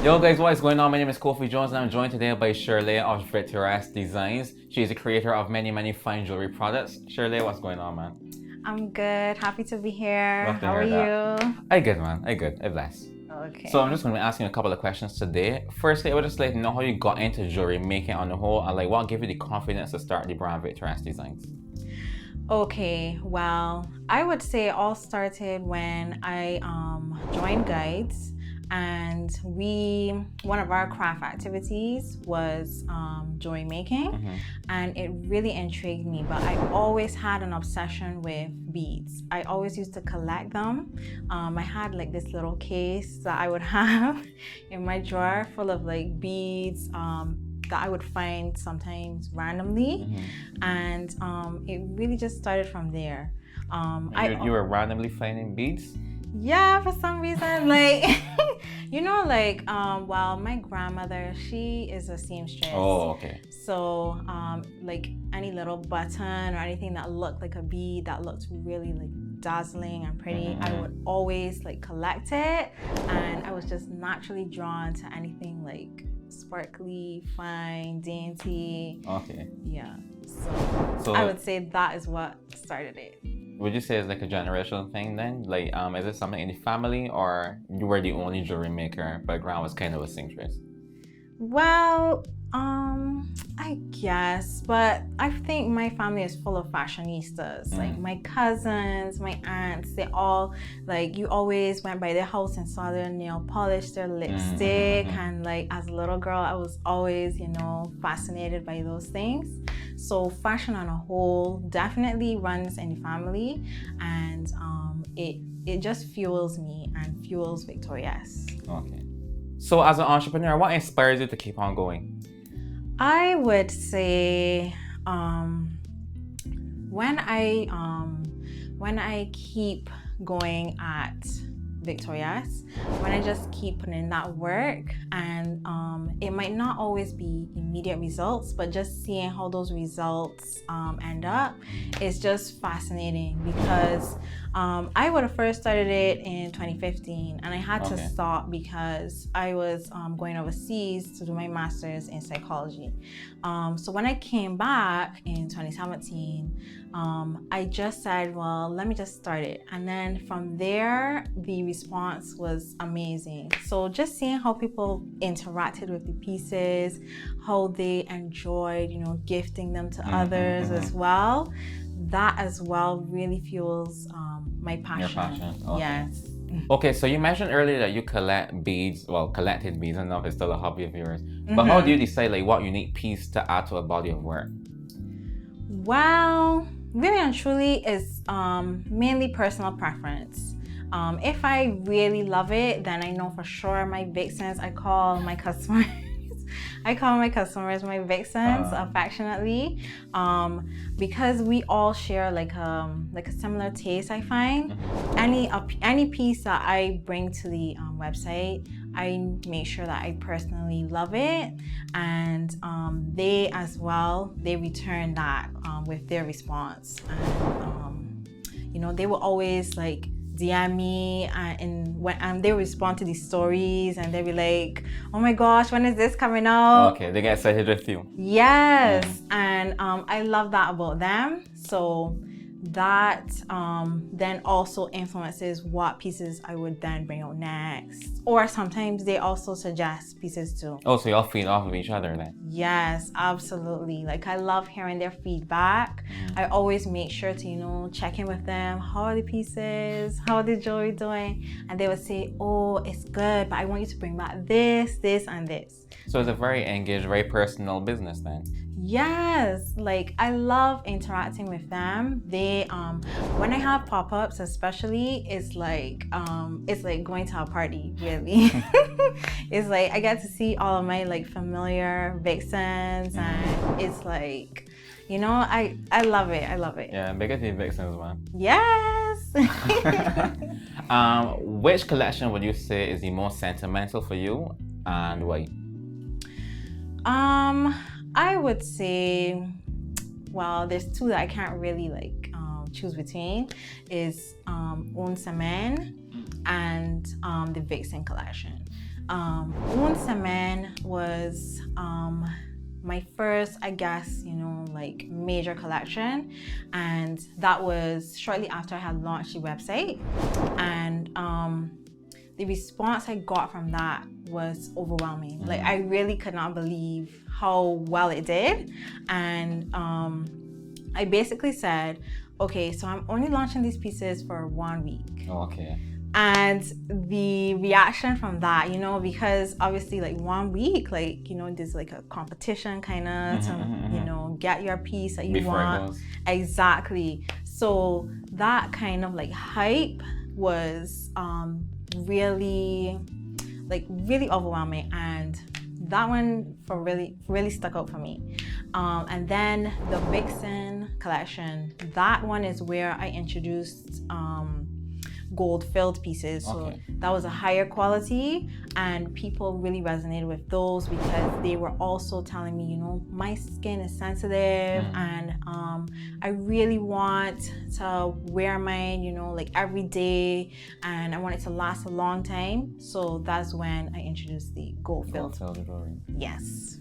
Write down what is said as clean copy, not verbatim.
Yo guys, what is going on? My name is Kofi Jones and I'm joined today by Sherlai of ZEITGEIST Designs. She is the creator of many fine jewelry products. Sherlai, what's going on, man? I'm good. Happy to be here. Love to How are hear that. you? I good, man. I good. I blessed. Okay. So I'm just going to be asking you a couple of questions today. Firstly, I would just like to know how you got into jewelry making on the whole and like what gave you the confidence to start the brand ZEITGEIST Designs. Okay, well, I would say it all started when I joined Guides, and one of our craft activities was jewelry making, and it really intrigued me. But I always had an obsession with beads. I always used to collect them. I had like this little case that I would have in my drawer full of like beads that I would find sometimes randomly, and it really just started from there. You were randomly finding beads? Yeah, for some reason, like, well, my grandmother, she is a seamstress. Oh, okay. So, like any little button or anything that looked like a bead that looked really like dazzling and pretty, I would always like collect it, and I was just naturally drawn to anything like sparkly, fine, dainty. Okay. Yeah. So I would say that is what started it. Would you say it's like a generational thing then? Like, is it something in the family or you were the only jewelry maker, but grandma was kind of a seamstress? Well, I guess, but I think my family is full of fashionistas. Like my cousins, my aunts, they all, like, you always went by their house and saw their nail polish, their lipstick, and like as a little girl, I was always, fascinated by those things. So fashion on a whole definitely runs in the family, and it just fuels me and fuels ZEITGEIST. Okay. So as an entrepreneur, what inspires you to keep on going? I would say when I keep going at ZEITGEIST, when I just keep putting in that work, and it might not always be immediate results, but just seeing how those results end up is just fascinating, because I would have first started it in 2015, and I had to stop because I was going overseas to do my master's in psychology. So when I came back in 2017, I just said, well, let me just start it. And then from there, the response was amazing. So just seeing how people interacted with the pieces, how they enjoyed, gifting them to others as well, that as well really fuels my passion. Your passion. Okay. Yes. Okay, so you mentioned earlier that you collected beads, collected beads, I don't know if it's still a hobby of yours. But how do you decide like what unique piece to add to a body of work? Well, really and truly is mainly personal preference. If I really love it, then I know for sure my vixens, I call my customers my vixens affectionately, because we all share like a similar taste. I find any piece that I bring to the website, I make sure that I personally love it, and they as well, they return that with their response, and they will always like DM me, and when they respond to these stories, and they'll be like, oh my gosh, when is this coming out? Okay, they get excited with you. Yes, and I love that about them. So that then also influences what pieces I would then bring out next. Or sometimes they also suggest pieces too. Oh, so y'all feed off of each other then? Yes, absolutely. Like, I love hearing their feedback. I always make sure to, check in with them. How are the pieces? How are the jewelry doing? And they would say, oh, it's good, but I want you to bring back this, this, and this. So it's a very engaged, very personal business then? Yes, like I love interacting with them. They when I have pop-ups especially, it's like going to a party, really. It's like I get to see all of my like familiar vixens, and it's like, I love it. I love it. Yeah, big at the vixens, man. Yes. Which collection would you say is the most sentimental for you, and why? I would say, well, there's two that I can't really choose between, is Un Semaine and the Vixen collection. Un Semaine was my first, I guess, you know, like major collection, and that was shortly after I had launched the website. And the response I got from that was overwhelming. Like, I really could not believe how well it did. And I basically said, okay, so I'm only launching these pieces for 1 week. Oh, okay. And the reaction from that, you know, because obviously like 1 week, like, you know, there's like a competition kind of to, you know, get your piece that you Before want. it goes. Exactly. So that kind of like hype was really overwhelming, and that one really stuck out for me. And then the Vixen collection, that one is where I introduced gold filled pieces. So that was a higher quality, and people really resonated with those because they were also telling me, you know, my skin is sensitive, and I really want to wear mine, you know, like every day, and I want it to last a long time. So that's when I introduced the gold filled. Jewelry. Yes.